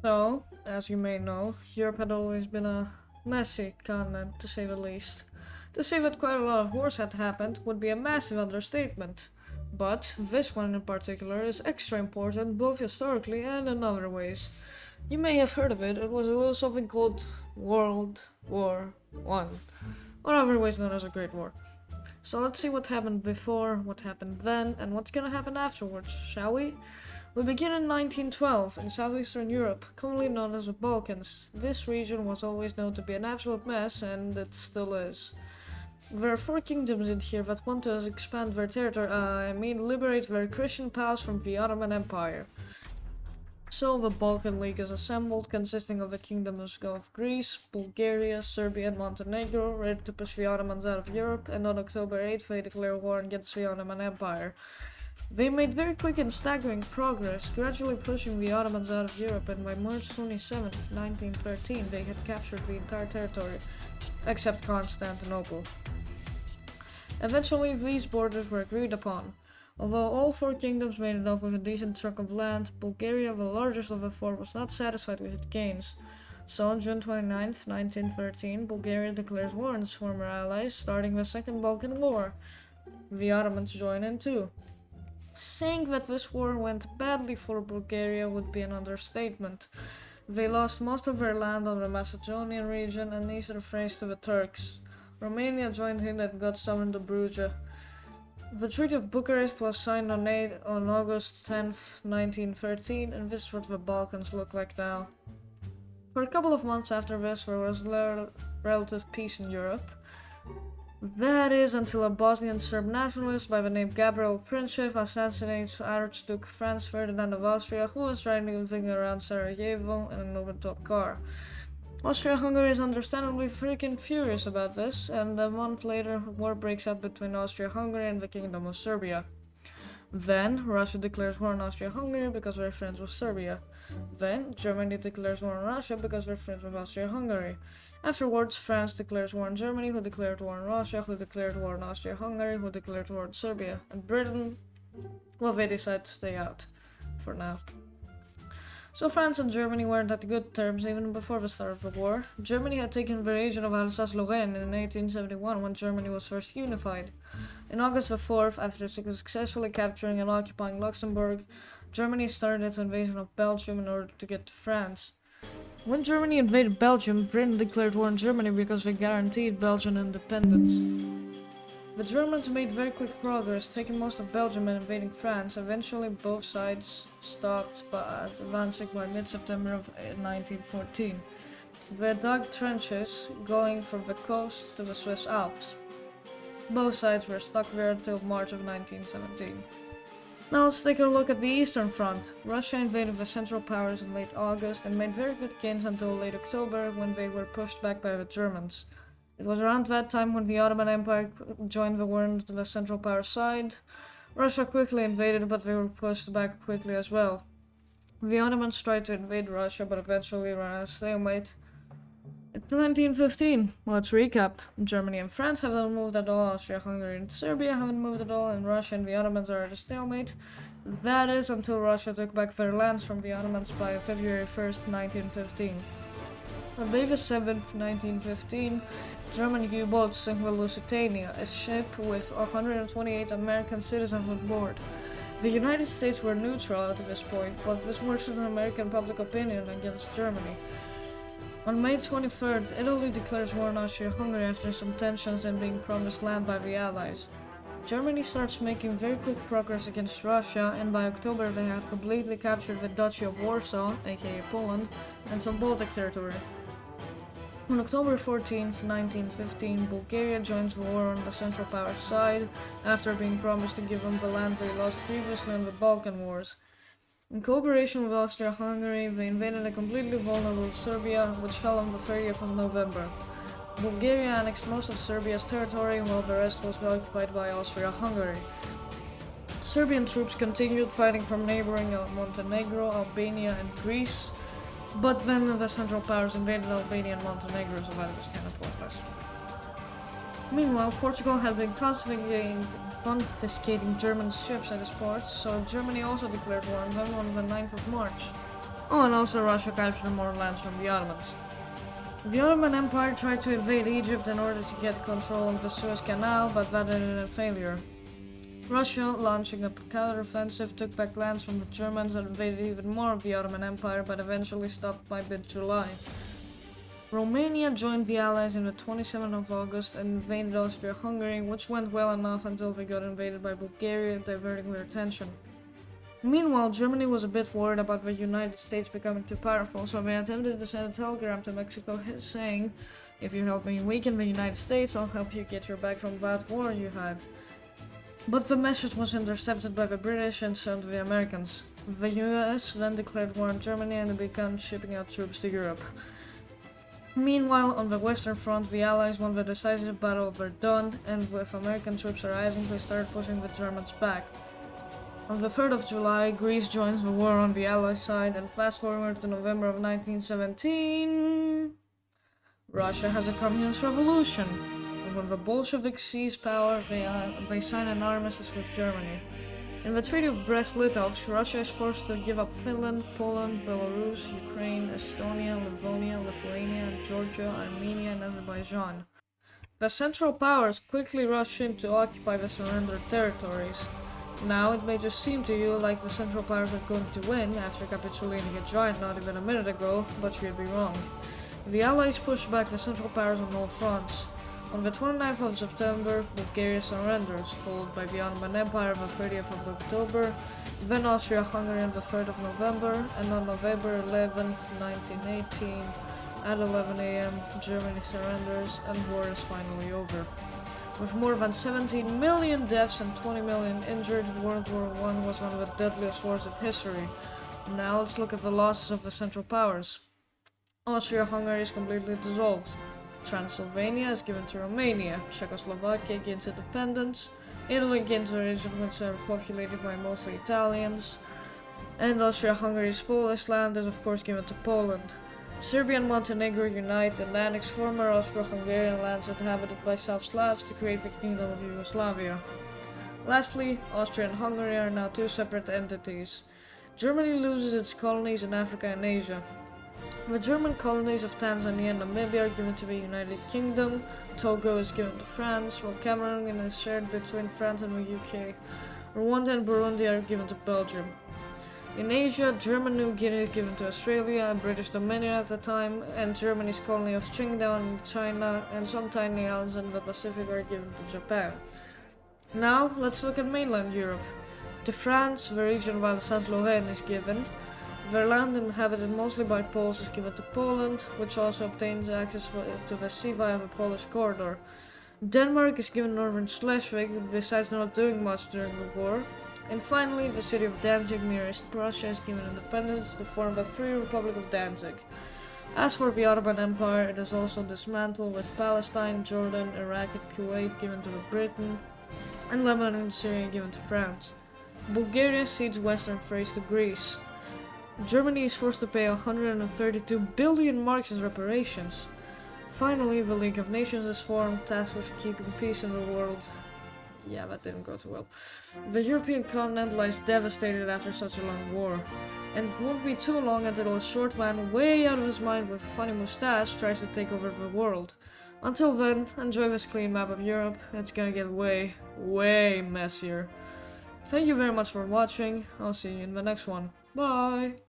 So, as you may know, Europe had always been a messy continent, to say the least. To say that quite a lot of wars had happened would be a massive understatement. But this one in particular is extra important both historically and in other ways. You may have heard of it, it was a little something called World War One, or otherwise known as a Great War. So let's see what happened before, what happened then, and what's gonna happen afterwards, shall we? We begin in 1912 in southeastern Europe, commonly known as the Balkans. This region was always known to be an absolute mess, and it still is. There are four kingdoms in here that want to expand their territory, liberate their Christian pals from the Ottoman Empire. So the Balkan League is assembled, consisting of the kingdoms of Greece, Bulgaria, Serbia, and Montenegro, ready to push the Ottomans out of Europe, and on October 8th they declare war against the Ottoman Empire. They made very quick and staggering progress, gradually pushing the Ottomans out of Europe, and by March 27, 1913, they had captured the entire territory, except Constantinople. Eventually, these borders were agreed upon. Although all four kingdoms made it off with a decent chunk of land, Bulgaria, the largest of the four, was not satisfied with its gains. So on June 29, 1913, Bulgaria declares war on its former allies, starting the Second Balkan War. The Ottomans join in too. Saying that this war went badly for Bulgaria would be an understatement. They lost most of their land on the Macedonian region and eastern Thrace to the Turks. Romania joined in and got some in Dobruja. The Treaty of Bucharest was signed on August 10, 1913, and this is what the Balkans look like now. For a couple of months after this, there was relative peace in Europe. That is until a Bosnian Serb nationalist by the name Gabriel Princip assassinates Archduke Franz Ferdinand of Austria, who was driving around Sarajevo in an open-top car. Austria-Hungary is understandably freaking furious about this, and a month later, war breaks out between Austria-Hungary and the Kingdom of Serbia. Then, Russia declares war on Austria-Hungary because they're friends with Serbia. Then, Germany declares war on Russia because they're friends with Austria-Hungary. Afterwards, France declares war on Germany, who declared war on Russia, who declared war on Austria-Hungary, who declared war on Serbia. And Britain, well, they decide to stay out. For now. So France and Germany weren't at good terms even before the start of the war. Germany had taken the region of Alsace-Lorraine in 1871 when Germany was first unified. On August the 4th, after successfully capturing and occupying Luxembourg, Germany started its invasion of Belgium in order to get to France. When Germany invaded Belgium, Britain declared war on Germany because they guaranteed Belgian independence. The Germans made very quick progress, taking most of Belgium and invading France. Eventually, both sides stopped advancing by mid-September of 1914. They dug trenches going from the coast to the Swiss Alps. Both sides were stuck there until March of 1917. Now let's take a look at the Eastern Front. Russia invaded the Central Powers in late August and made very good gains until late October when they were pushed back by the Germans. It was around that time when the Ottoman Empire joined the war on the Central Power side. Russia quickly invaded, but they were pushed back quickly as well. The Ottomans tried to invade Russia, but eventually ran at a stalemate. It's 1915. Let's recap. Germany and France haven't moved at all, Austria-Hungary and Serbia haven't moved at all, and Russia and the Ottomans are at a stalemate. That is until Russia took back their lands from the Ottomans by February 1st, 1915. On May 7th, 1915, German U-boat sank the Lusitania, a ship with 128 American citizens on board. The United States were neutral at this point, but this worsened American public opinion against Germany. On May 23rd, Italy declares war on Austria-Hungary after some tensions and being promised land by the Allies. Germany starts making very quick progress against Russia, and by October they had completely captured the Duchy of Warsaw, aka Poland, and some Baltic territory. On October 14, 1915, Bulgaria joins the war on the Central Power side after being promised to give them the land they lost previously in the Balkan Wars. In cooperation with Austria-Hungary, they invaded a completely vulnerable Serbia, which fell on the 30th of November. Bulgaria annexed most of Serbia's territory, while the rest was occupied by Austria-Hungary. Serbian troops continued fighting from neighboring Montenegro, Albania, and Greece. But then the Central Powers invaded Albania and Montenegro, so that was kind of pointless. Meanwhile, Portugal had been confiscating German ships at its ports, so Germany also declared war on them on the 9th of March. Oh, and also Russia captured more lands from the Ottomans. The Ottoman Empire tried to invade Egypt in order to get control of the Suez Canal, but that ended in failure. Russia, launching a counteroffensive, took back lands from the Germans and invaded even more of the Ottoman Empire, but eventually stopped by mid-July. Romania joined the Allies on the 27th of August and invaded Austria-Hungary, which went well enough until they got invaded by Bulgaria, diverting their attention. Meanwhile, Germany was a bit worried about the United States becoming too powerful, so they attempted to send a telegram to Mexico saying, "If you help me weaken the United States, I'll help you get your back from that war you had." But the message was intercepted by the British and sent to the Americans. The US then declared war on Germany and began shipping out troops to Europe. Meanwhile, on the Western Front, the Allies won the decisive Battle of Verdun, and with American troops arriving, they started pushing the Germans back. On the 3rd of July, Greece joins the war on the Allied side, and fast forward to November of 1917, Russia has a communist revolution. And when the Bolsheviks seize power, they sign an armistice with Germany. In the Treaty of Brest-Litovsk, Russia is forced to give up Finland, Poland, Belarus, Ukraine, Estonia, Livonia, Lithuania, Georgia, Armenia, and Azerbaijan. The Central Powers quickly rush in to occupy the surrendered territories. Now, it may just seem to you like the Central Powers are going to win after capitulating a giant not even a minute ago, but you'd be wrong. The Allies pushed back the Central Powers on all fronts. On the 29th of September, Bulgaria surrenders, followed by the Ottoman Empire on the 30th of October, then Austria-Hungary on the 3rd of November, and on November 11th, 1918, at 11 am, Germany surrenders, and war is finally over. With more than 17 million deaths and 20 million injured, World War I was one of the deadliest wars in history. Now let's look at the losses of the Central Powers. Austria-Hungary is completely dissolved. Transylvania is given to Romania, Czechoslovakia gains independence, Italy gains a region which are populated by mostly Italians, and Austria-Hungary's Polish land is of course given to Poland. Serbia and Montenegro unite and annex former Austro-Hungarian lands inhabited by South Slavs to create the Kingdom of Yugoslavia. Lastly, Austria and Hungary are now two separate entities. Germany loses its colonies in Africa and Asia. The German colonies of Tanzania and Namibia are given to the United Kingdom, Togo is given to France, while Cameroon is shared between France and the UK. Rwanda and Burundi are given to Belgium. In Asia, German New Guinea is given to Australia and British Dominion at the time, and Germany's colony of Qingdao in China and some tiny islands in the Pacific are given to Japan. Now, let's look at mainland Europe. To France, the region of Alsace-Lorraine is given. Their land, inhabited mostly by Poles, is given to Poland, which also obtains access to the sea via the Polish corridor. Denmark is given northern Schleswig, besides not doing much during the war. And finally, the city of Danzig near East Prussia is given independence to form the Free Republic of Danzig. As for the Ottoman Empire, it is also dismantled, with Palestine, Jordan, Iraq and Kuwait given to Britain, and Lebanon and Syria given to France. Bulgaria cedes western Thrace to Greece. Germany is forced to pay 132 billion marks as reparations. Finally, the League of Nations is formed, tasked with keeping peace in the world. Yeah, that didn't go too well. The European continent lies devastated after such a long war. And it won't be too long until a short man way out of his mind with a funny mustache tries to take over the world. Until then, enjoy this clean map of Europe. It's gonna get way, way messier. Thank you very much for watching. I'll see you in the next one. Bye!